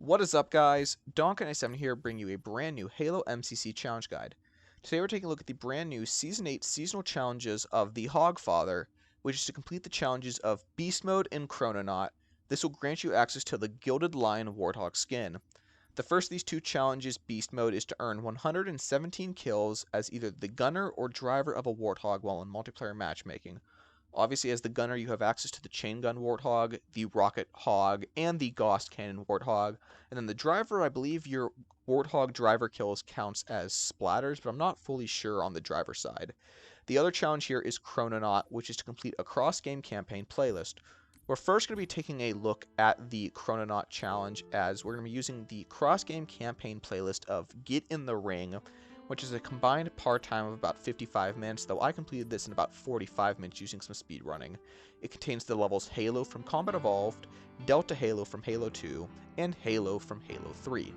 What is up, guys? Donk97 here, bringing you a brand new Halo MCC challenge guide. Today we're taking a look at the brand new Season 8 seasonal challenges of the Hogfather, which is to complete the challenges of Beast Mode and Chrononaut. This will grant you access to the Gilded Lion Warthog skin. The first of these two challenges, Beast Mode, is to earn 117 kills as either the gunner or driver of a Warthog while in multiplayer matchmaking. Obviously, as the gunner, you have access to the chain gun Warthog, the rocket hog, and the Gauss cannon Warthog. And then the driver, I believe your Warthog driver kills counts as splatters, but I'm not fully sure on the driver side. The other challenge here is Chrononaut, which is to complete a cross-game campaign playlist. We're first going to be taking a look at the Chrononaut challenge, as we're going to be using the cross-game campaign playlist of Get in the Ring, which is a combined par time of about 55 minutes, though I completed this in about 45 minutes using some speed running. It contains the levels Halo from Combat Evolved, Delta Halo from Halo 2, and Halo from Halo 3.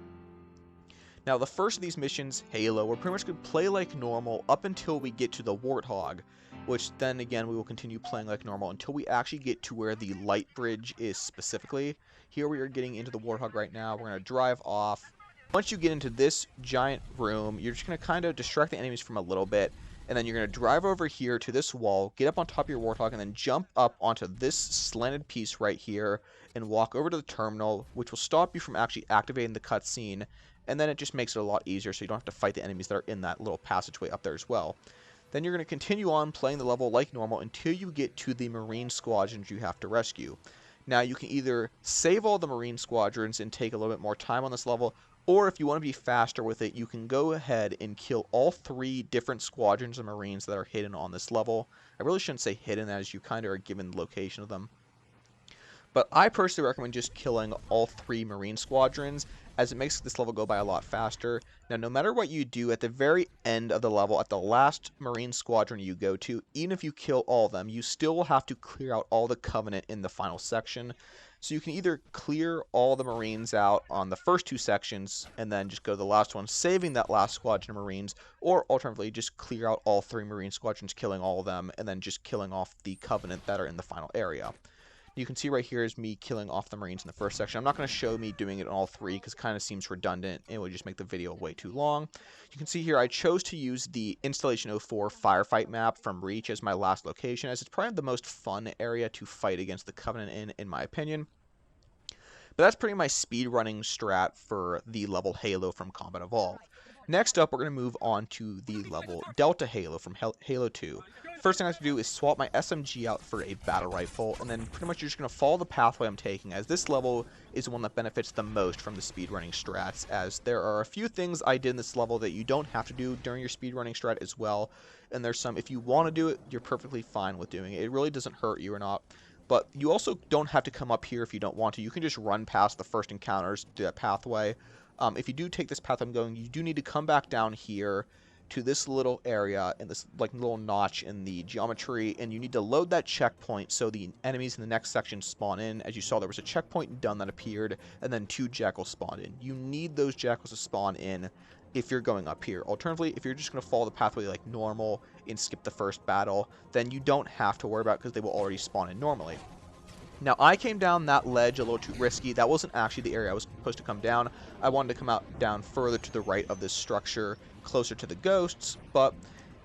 Now, the first of these missions, Halo, we're pretty much going to play like normal up until we get to the Warthog, which then again we will continue playing like normal until we actually get to where the light bridge is specifically. Here we are getting into the Warthog right now. We're going to drive off. Once you get into this giant room, you're just going to kind of distract the enemies from a little bit, and then you're going to drive over here to this wall, get up on top of your Warthog, and then jump up onto this slanted piece right here and walk over to the terminal, which will stop you from actually activating the cutscene, and then it just makes it a lot easier so you don't have to fight the enemies that are in that little passageway up there as well. Then you're going to continue on playing the level like normal until you get to the Marine squadrons you have to rescue. Now, you can either save all the Marine squadrons and take a little bit more time on this level, or if you want to be faster with it, you can go ahead and kill all 3 different squadrons of Marines that are hidden on this level. I really shouldn't say hidden, as you kind of are given the location of them. But I personally recommend just killing all 3 Marine squadrons, as it makes this level go by a lot faster. Now, no matter what you do, at the very end of the level, at the last Marine squadron you go to, even if you kill all of them, you still will have to clear out all the Covenant in the final section. So you can either clear all the Marines out on the first 2 sections, and then just go to the last one, saving that last squadron of Marines, or alternatively, just clear out all 3 Marine squadrons, killing all of them, and then just killing off the Covenant that are in the final area. You can see right here is me killing off the Marines in the first section. I'm not going to show me doing it in all 3 because it kind of seems redundant and it would just make the video way too long. You can see here I chose to use the Installation 04 firefight map from Reach as my last location, as it's probably the most fun area to fight against the Covenant in my opinion. But that's pretty much my speed running strat for the level Halo from Combat Evolved. Next up, we're going to move on to the level Delta Halo from Halo 2. First thing I have to do is swap my SMG out for a battle rifle, and then pretty much you're just going to follow the pathway I'm taking, as this level is the one that benefits the most from the speedrunning strats, as there are a few things I did in this level that you don't have to do during your speedrunning strat as well, and there's some, if you want to do it, you're perfectly fine with doing it. It really doesn't hurt you or not. But you also don't have to come up here if you don't want to. You can just run past the first encounters to that pathway. If you do take this path I'm going, you do need to come back down here to this little area and this like little notch in the geometry, and you need to load that checkpoint so the enemies in the next section spawn in. As you saw, there was a checkpoint done that appeared, and then 2 jackals spawned in. You need those jackals to spawn in if you're going up here. Alternatively, if you're just going to follow the pathway like normal and skip the first battle, then you don't have to worry about it because they will already spawn in normally. Now, I came down that ledge a little too risky. That wasn't actually the area I was supposed to come down. I wanted to come out down further to the right of this structure, closer to the ghosts, but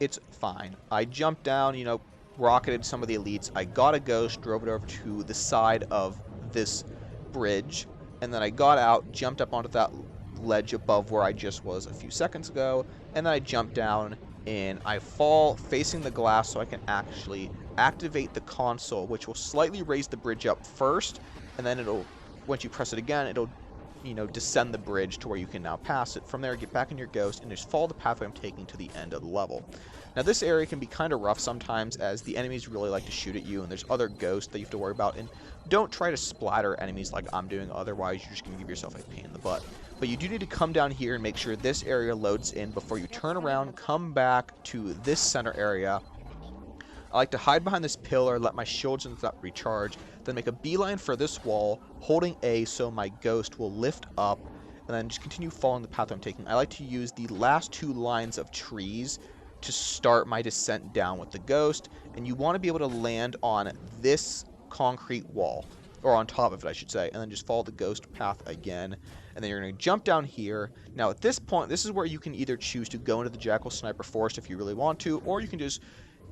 it's fine. I jumped down, rocketed some of the elites. I got a ghost, drove it over to the side of this bridge, and then I got out, jumped up onto that ledge above where I just was a few seconds ago, and then I jumped down and I fall facing the glass so I can actually activate the console, which will slightly raise the bridge up first, and then it'll, once you press it again, it'll descend the bridge to where you can now pass it. From there, get back in your ghost and just follow the pathway I'm taking to the end of the level. Now, this area can be kind of rough sometimes, as the enemies really like to shoot at you, and there's other ghosts that you have to worry about, and don't try to splatter enemies like I'm doing, otherwise you're just going to give yourself a pain in the butt. But you do need to come down here and make sure this area loads in before you turn around, come back to this center area. I like to hide behind this pillar, let my shields and stuff recharge, then make a beeline for this wall, holding A so my ghost will lift up, and then just continue following the path I'm taking. I like to use the last 2 lines of trees to start my descent down with the ghost, and you want to be able to land on this concrete wall, or on top of it I should say, and then just follow the ghost path again. and then you're going to jump down here. Now at this point, this is where you can either choose to go into the Jackal Sniper Forest if you really want to, or you can just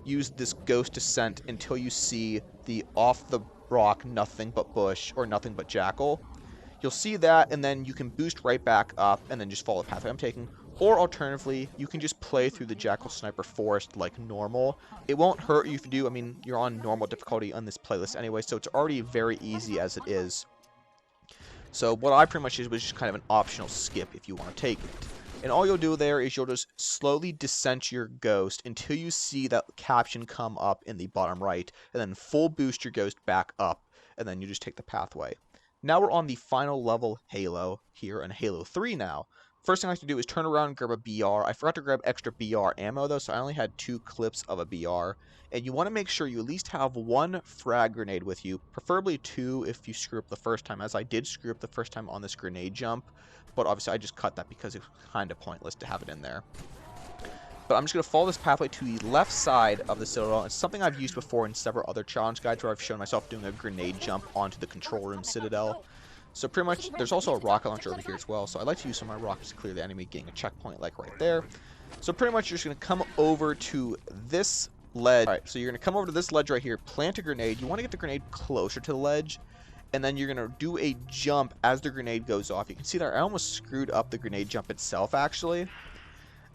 use this ghost descent until you see the off the rock nothing but bush or nothing but jackal. You'll see that, and then you can boost right back up and then just follow the path I'm taking. Or alternatively, you can just play through the Jackal Sniper Forest like normal. It won't hurt you if you do. I mean, you're on normal difficulty on this playlist anyway, so it's already very easy as it is. So what I pretty much did was just kind of an optional skip if you want to take it. And all you'll do there is you'll just slowly descent your ghost until you see that caption come up in the bottom right, and then full boost your ghost back up, and then you just take the pathway. Now we're on the final level Halo here in Halo 3 now. First thing I have to do is turn around and grab a BR. I forgot to grab extra BR ammo though, so I only had 2 clips of a BR. And you want to make sure you at least have 1 frag grenade with you, preferably 2 if you screw up the first time, as I did screw up the first time on this grenade jump. But obviously I just cut that because it's kind of pointless to have it in there. But I'm just going to follow this pathway to the left side of the Citadel. It's something I've used before in several other challenge guides where I've shown myself doing a grenade jump onto the control room Citadel. So pretty much, there's also a rocket launcher over here as well. So I like to use some of my rockets to clear the enemy, getting a checkpoint like right there. So pretty much you're just going to come over to this ledge. Alright, so you're going to come over to this ledge right here, plant a grenade. You want to get the grenade closer to the ledge. And then you're going to do a jump as the grenade goes off. You can see that I almost screwed up the grenade jump itself, actually.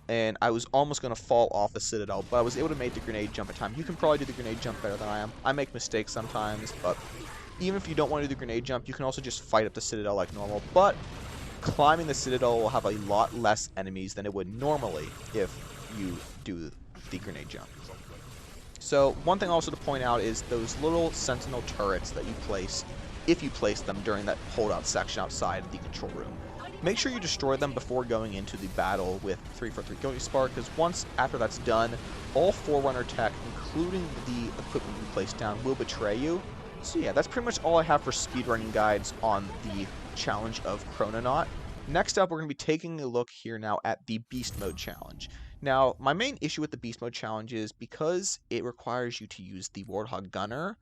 And I was almost going to fall off the Citadel, but I was able to make the grenade jump in time. You can probably do the grenade jump better than I am. I make mistakes sometimes, but even if you don't want to do the grenade jump, you can also just fight up the Citadel like normal. But climbing the Citadel will have a lot less enemies than it would normally if you do the grenade jump. So one thing also to point out is those little sentinel turrets that you place, if you place them during that holdout section outside of the control room. Make sure you destroy them before going into the battle with 343 Gilded Spark, because once after that's done, all Forerunner tech, including the equipment you place down, will betray you. So yeah, that's pretty much all I have for speedrunning guides on the challenge of Chrononaut. Next up, we're going to be taking a look here now at the Beast Mode challenge. Now, my main issue with the Beast Mode challenge is because it requires you to use the Warthog Gunner,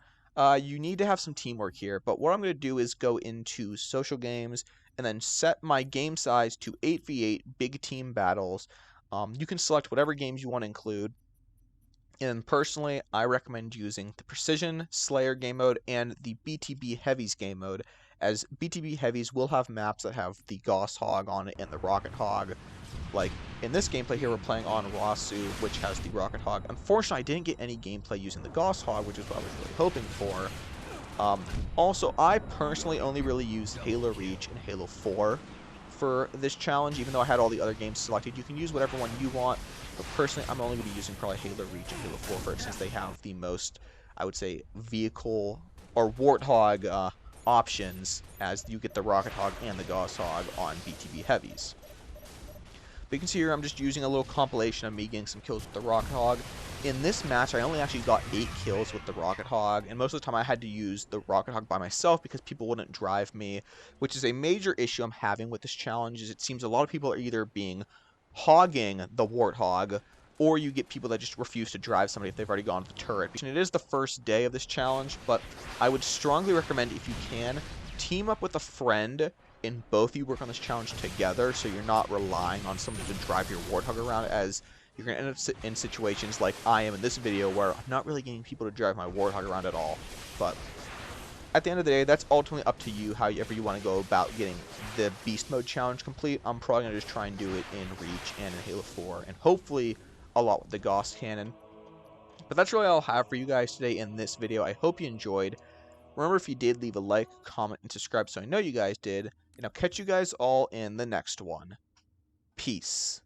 you need to have some teamwork here, but what I'm going to do is go into social games and then set my game size to 8v8 big team battles. You can select whatever games you want to include. And personally, I recommend using the Precision Slayer game mode and the BTB Heavies game mode, as BTB Heavies will have maps that have the Gauss Hog on it and the Rocket Hog. Like, in this gameplay here, we're playing on Rasu, which has the Rocket Hog. Unfortunately, I didn't get any gameplay using the Gauss Hog, which is what I was really hoping for. Also, I personally only really use Halo Reach and Halo 4 for this challenge, even though I had all the other games selected. You can use whatever one you want, but personally, I'm only going to be using probably Halo Reach and Halo 4 for it, since they have the most, I would say, vehicle or Warthog options, as you get the Rocket Hog and the Gauss Hog on BTB Heavies. But you can see here I'm just using a little compilation of me getting some kills with the Rocket Hog. In this match, I only actually got 8 kills with the Rocket Hog, and most of the time I had to use the Rocket Hog by myself because people wouldn't drive me, which is a major issue I'm having with this challenge. Is it seems a lot of people are either being hogging the Warthog, or you get people that just refuse to drive somebody if they've already gone to the turret. And it is the first day of this challenge, but I would strongly recommend, if you can, team up with a friend and both of you work on this challenge together, so you're not relying on somebody to drive your Warthog around, as you're going to end up in situations like I am in this video where I'm not really getting people to drive my Warthog around at all. But at the end of the day, that's ultimately up to you, however you want to go about getting the Beast Mode challenge complete. I'm probably going to just try and do it in Reach and in Halo 4, and hopefully a lot with the Gauss Cannon. But that's really all I have for you guys today in this video. I hope you enjoyed. Remember, if you did, leave a like, comment, and subscribe so I know you guys did. And I'll catch you guys all in the next one. Peace.